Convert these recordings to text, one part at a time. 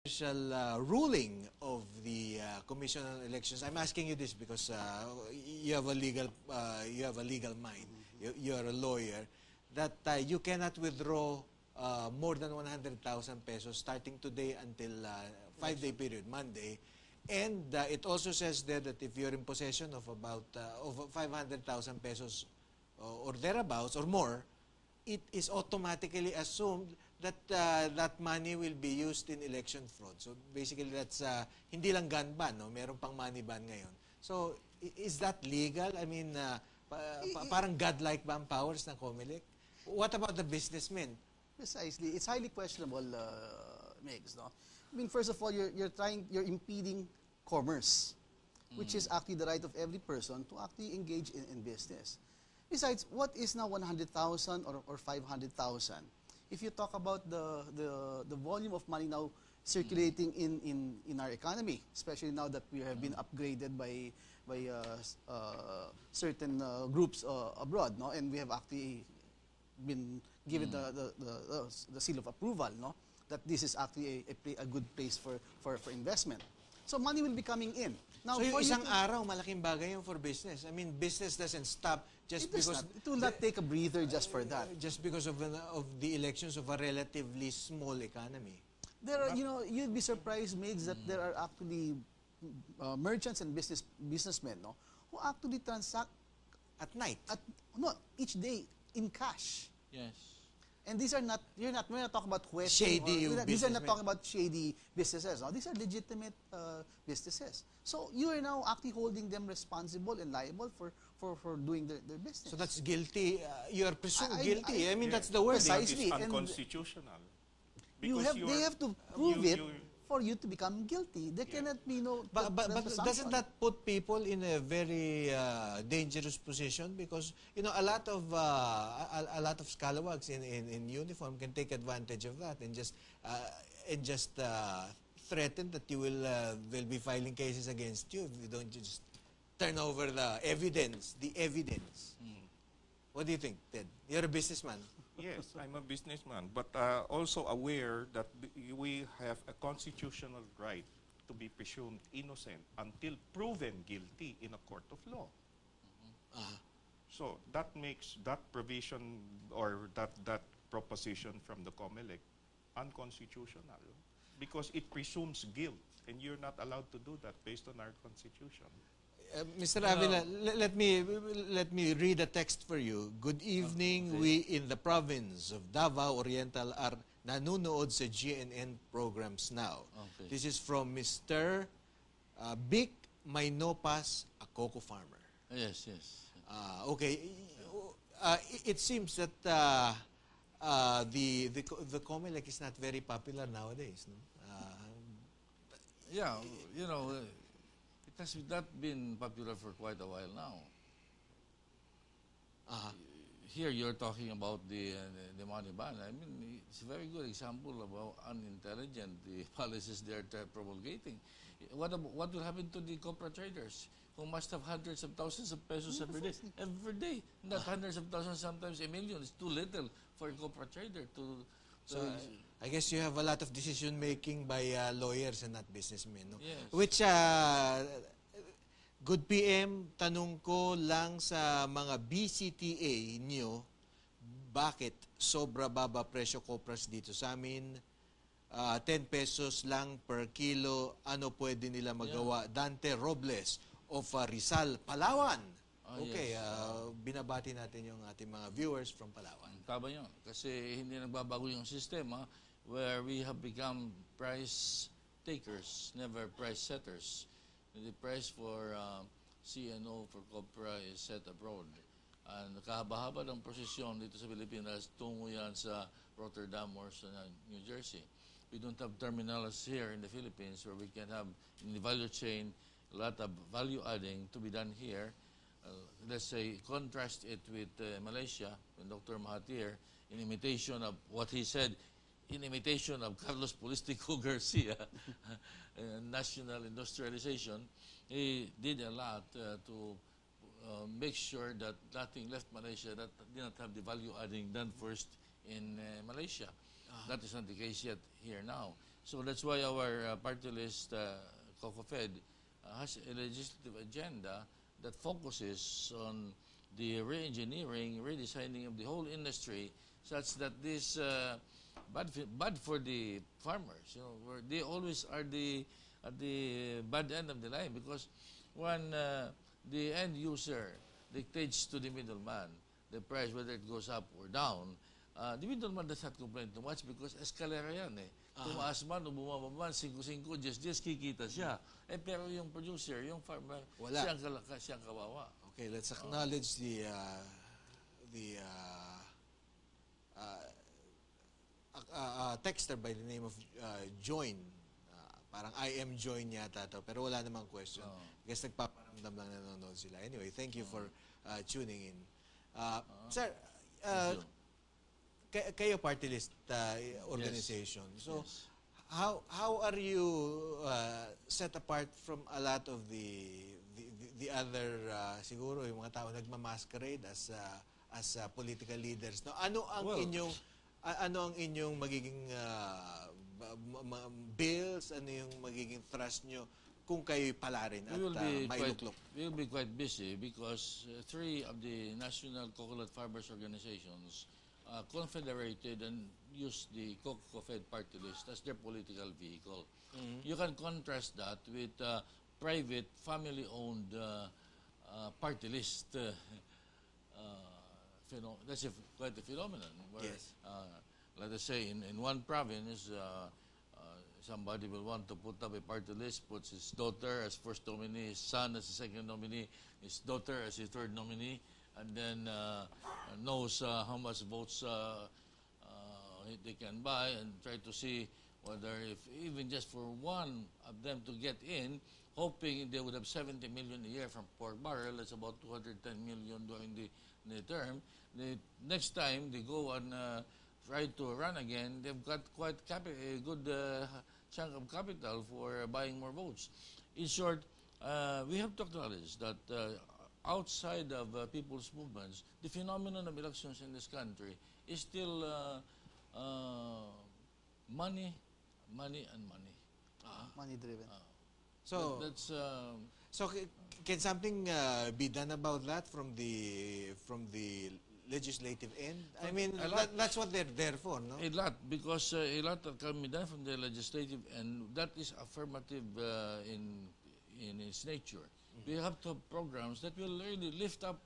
official ruling of the Commission on Elections. I'm asking you this because you have a legal mind. You are a lawyer. That you cannot withdraw more than 100,000 pesos starting today until 5-day period, Monday. And it also says there that if you're in possession of about over 500,000 pesos or thereabouts or more, it is automatically assumed that that money will be used in election fraud. So basically that's hindi lang gun ban, no? Meron pang money ban ngayon. So is that legal? I mean, parang godlike ba ang powers ng COMELEC? What about the businessmen? Precisely. It's highly questionable, Megs, no? I mean, first of all, you're impeding commerce, which is actually the right of every person to actually engage in business. Besides, what is now 100,000 or 500,000? If you talk about the volume of money now circulating in our economy, especially now that we have been upgraded by certain groups abroad, no, and we have actually been given the seal of approval, no, that this is actually a good place for investment. So money will be coming in. Now, so yung isang araw, malaking bagay yun for business. I mean, business doesn't stop just because... It will not take a breather just for that. Just because of the elections of a relatively small economy. There are, you know, you'd be surprised, Migs, that there are actually merchants and businessmen, no, who actually transact at night. Each day in cash. Yes. And these are not, we're not talking about shady these are not talking about shady businesses. No? These are legitimate businesses. So you are now actually holding them responsible and liable for doing their business. So that's guilty. You are presumed guilty. I mean, that's the word. Precisely. It's unconstitutional. They have to prove it for you to become guilty. There cannot be no... But doesn't that put people in a very dangerous position? Because, you know, a lot of scalawags in uniform can take advantage of that and just threaten that you will be filing cases against you if you don't just turn over the evidence. What do you think, Ted? You're a businessman. Yes, I'm a businessman, but also aware that we have a constitutional right to be presumed innocent until proven guilty in a court of law. So that makes that provision or that proposition from the COMELEC unconstitutional because it presumes guilt, and you're not allowed to do that based on our constitution. Mr. Avila, let me read a text for you. Good evening. We in the province of Davao Oriental are nanunood sa GNN programs now. Okay. This is from Mr. Bic Maynopas, a cocoa farmer. Yes, yes. Okay. It seems that the COMELEC is not very popular nowadays. No? Yeah, you know, it has not been popular for quite a while now. Here you're talking about the money ban. I mean, it's a very good example of how unintelligent the policies they're promulgating. What will happen to the copra traders who must have hundreds of thousands of pesos every day? Every day, not hundreds of thousands, sometimes a million. It's too little for a copra trader to... So I guess you have a lot of decision making by lawyers and not businessmen. No? Yes. Which, good PM, tanong ko lang sa mga BCTA nyo, bakit sobra baba presyo copras dito sa amin? 10 pesos lang per kilo, ano pwede nila magawa? Yeah. Dante Robles of Rizal, Palawan. Okay, yes. Binabati natin yung ating mga viewers from Palawan. Tama yun. Kasi hindi nagbabago yung sistema where we have become price takers, never price setters. The price for CNO for copra is set abroad. And kahaba-haba ng prosesyon dito sa Pilipinas, tungo yan sa Rotterdam or sa New Jersey. We don't have terminals here in the Philippines where we can have in the value chain a lot of value adding to be done here. Let's say, contrast it with Malaysia, when Dr. Mahathir, in imitation of what he said, in imitation of Carlos Polistico Garcia, national industrialization, he did a lot to make sure that nothing left Malaysia that did not have the value adding done first in Malaysia. That is not the case yet here now. So that's why our party list, COCOFED, has a legislative agenda that focuses on the re-engineering, redesigning of the whole industry, such that this bad for the farmers. You know, where they always are at the bad end of the line, because when the end user dictates to the middleman the price, whether it goes up or down, the middleman does not complain too much because escalera yan eh. Tumaas man o bumaba man, 5-5, 10-10, kikita siya. Pero yung producer, yung farmer, Wala. siyang kawawa. Okay, let's acknowledge the texter by the name of Join. Parang I am Join yata to, pero wala namang question. I guess nagpaparamdam lang nanonood sila. Anyway, thank you for tuning in. Sir, kayo party list organization. So, Yes. how are you set apart from a lot of the other siguro yung mga tao nagma-masquerade as political leaders? No, ano ang inyong magiging bills, ano yung magiging thrust nyo kung kayo'y pala rin at mailuklok? We will be quite busy because 3 of the national coconut farmers organizations confederated and used the COCOFED party list as their political vehicle. You can contrast that with private, family-owned party list. That's quite a phenomenon. Where, Yes. let us say, in one province, somebody will want to put up a party list, puts his daughter as first nominee, his son as the second nominee, his daughter as the third nominee, and then knows how much votes they can buy, and try to see whether, if even just for one of them to get in, hoping they would have 70 million a year from pork barrel. That's about 210 million during the term. The next time they go and try to run again, they've got quite a good chunk of capital for buying more votes. In short, we have to acknowledge that outside of people's movements, the phenomenon of elections in this country is still money, and money. Money-driven. So, That's can something be done about that from the legislative end? I mean, that's what they're there for, no? a lot, because a lot can be done from the legislative, and that is affirmative in its nature. We have to have programs that will really lift up.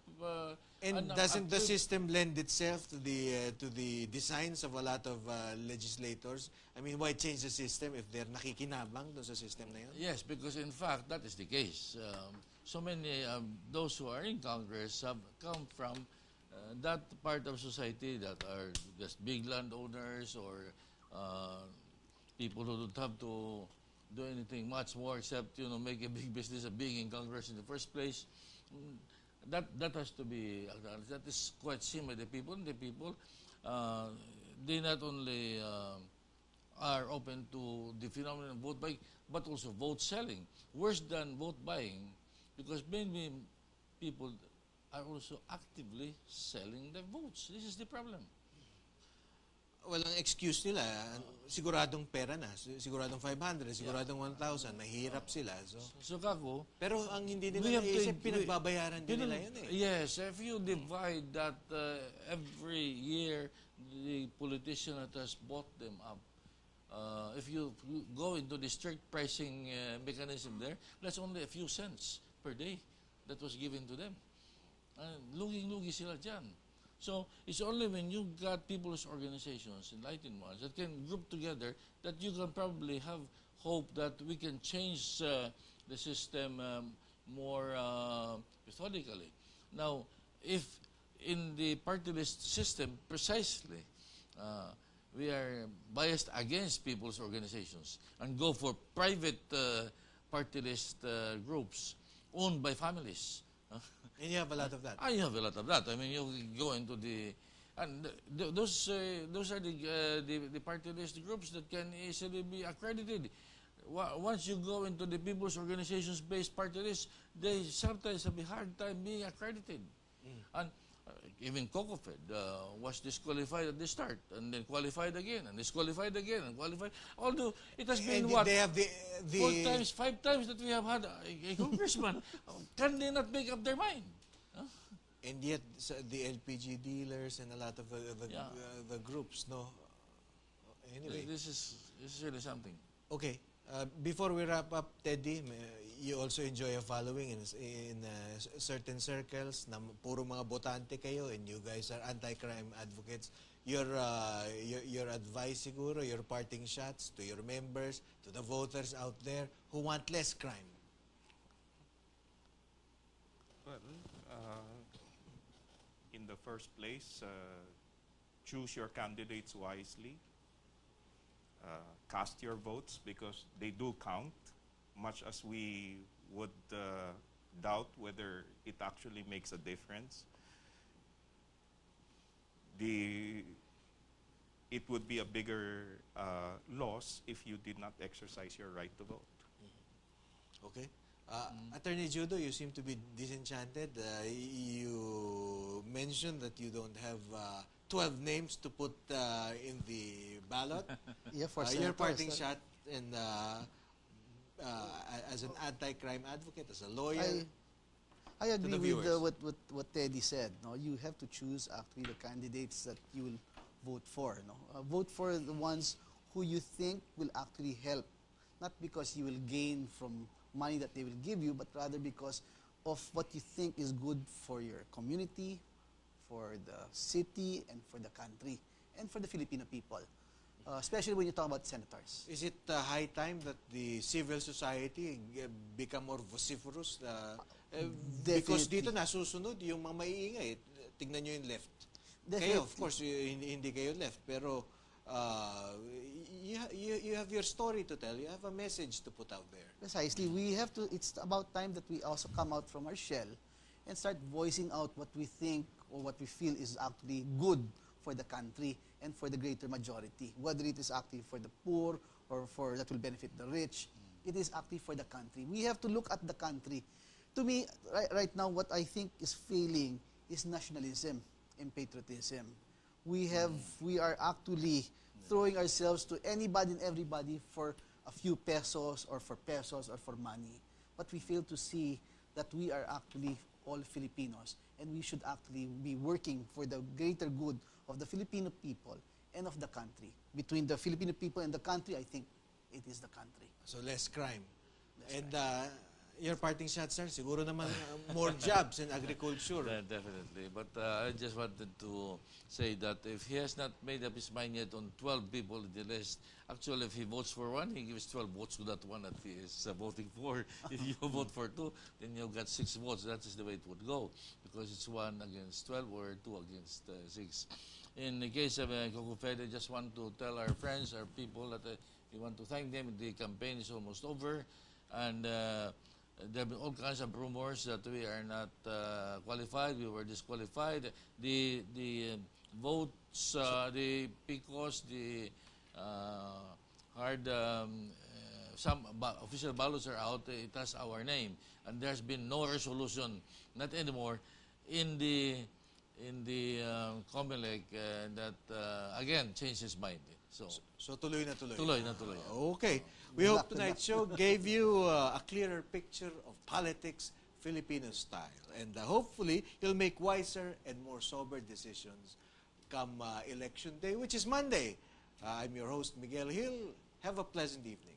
And doesn't the system lend itself to the designs of a lot of legislators? I mean, why change the system if they're nakikinabang doon sa system na yun? Yes, because in fact that is the case. So many those who are in Congress have come from that part of society that are just big landowners or people who don't have to do anything much more except make a big business of being in Congress in the first place. That has to be acknowledged. That is quite seen by the people. And the people, they not only are open to the phenomenon of vote buying, but also vote selling. Worse than vote buying, because many people are also actively selling their votes. This is the problem. Walang excuse nila. Siguradong pera na. Siguradong 500, siguradong 1,000. Mahirap sila. So kako, Pero ang hindi we nila have to naisip, pinagbabayaran din nila yun eh. Yes, if you divide that every year, the politician that has bought them up, if you go into the strict pricing mechanism there, that's only a few cents per day that was given to them. Lugi-lugi sila dyan. So it's only when you got people's organizations, enlightened ones, that can group together that you can probably have hope that we can change the system more methodically. Now, if in the party list system, precisely, we are biased against people's organizations and go for private party list groups owned by families. And you have a lot of that. You have a lot of that. I mean, you go into those are the party list groups that can easily be accredited. Once you go into the people's organizations-based party list, they sometimes have a hard time being accredited. And even COCOFED was disqualified at the start, and then qualified again, and disqualified again, and qualified. Although it has been And what, they have the 4 times, 5 times that we have had a congressman. Can they not make up their mind? Huh? and yet the LPG dealers and a lot of Yeah. the groups, no. Anyway, This is really something. okay. Before we wrap up, Teddy, you also enjoy a following in certain circles na puro mga botante kayo and you guys are anti-crime advocates. Your advice siguro, your parting shots to your members, to the voters out there who want less crime. Well, in the first place, choose your candidates wisely. Cast your votes because they do count, much as we would doubt whether it actually makes a difference. It would be a bigger loss if you did not exercise your right to vote. Okay. Attorney Judo, you seem to be disenchanted. You mentioned that you don't have 12 names to put in the ballot. Yeah, for Your senators, parting shot and as an anti-crime advocate, as a lawyer. I agree the with viewers. what Teddy said. No, you have to choose actually the candidates that you will vote for. No, vote for the ones who you think will actually help, not because you will gain from money that they will give you, but rather because of what you think is good for your community, for the city, and for the country, and for the Filipino people. Especially when you talk about senators. Is it high time that the civil society become more vociferous? Because dito nasusunod yung mga maiingay. Tingnan nyo yung left. Kayo, of course, hindi kayo left. Pero you have your story to tell. You have a message to put out there. Precisely. We have to, it's about time that we also come out from our shell and start voicing out what we think or what we feel is actually good for the country and for the greater majority. Whether it is actually for the poor or for that will benefit the rich, it is actually for the country. We have to look at the country. To me, right now, what I think is failing is nationalism and patriotism. We are actually throwing ourselves to anybody and everybody for a few pesos or for money. But we fail to see that we are actually all Filipinos and we should actually be working for the greater good of the Filipino people and of the country. Between the Filipino people and the country, I think it is the country. So less crime. Your parting shot, sir, siguro naman more jobs in agriculture. Definitely. But I just wanted to say that if he has not made up his mind yet on 12 people in the list, actually if he votes for one, he gives 12 votes to that one that he is voting for. If you vote for two, then you've got 6 votes. That is the way it would go because it's 1 against 12 or 2 against 6. In the case of COCOFED, I just want to tell our friends, our people, that we want to thank them. The campaign is almost over. And there have been all kinds of rumors that we are not qualified, we were disqualified. The votes, the PICOS, the some official ballots are out, it has our name. And there's been no resolution, not anymore, in the COMELEC that, again, changed his mind. So tuloy na tuloy. Tuloy na tuloy. Okay. We hope tonight's show gave you a clearer picture of politics Filipino style. And hopefully, you'll make wiser and more sober decisions come election day, which is Monday. I'm your host, Miguel Hill. Have a pleasant evening.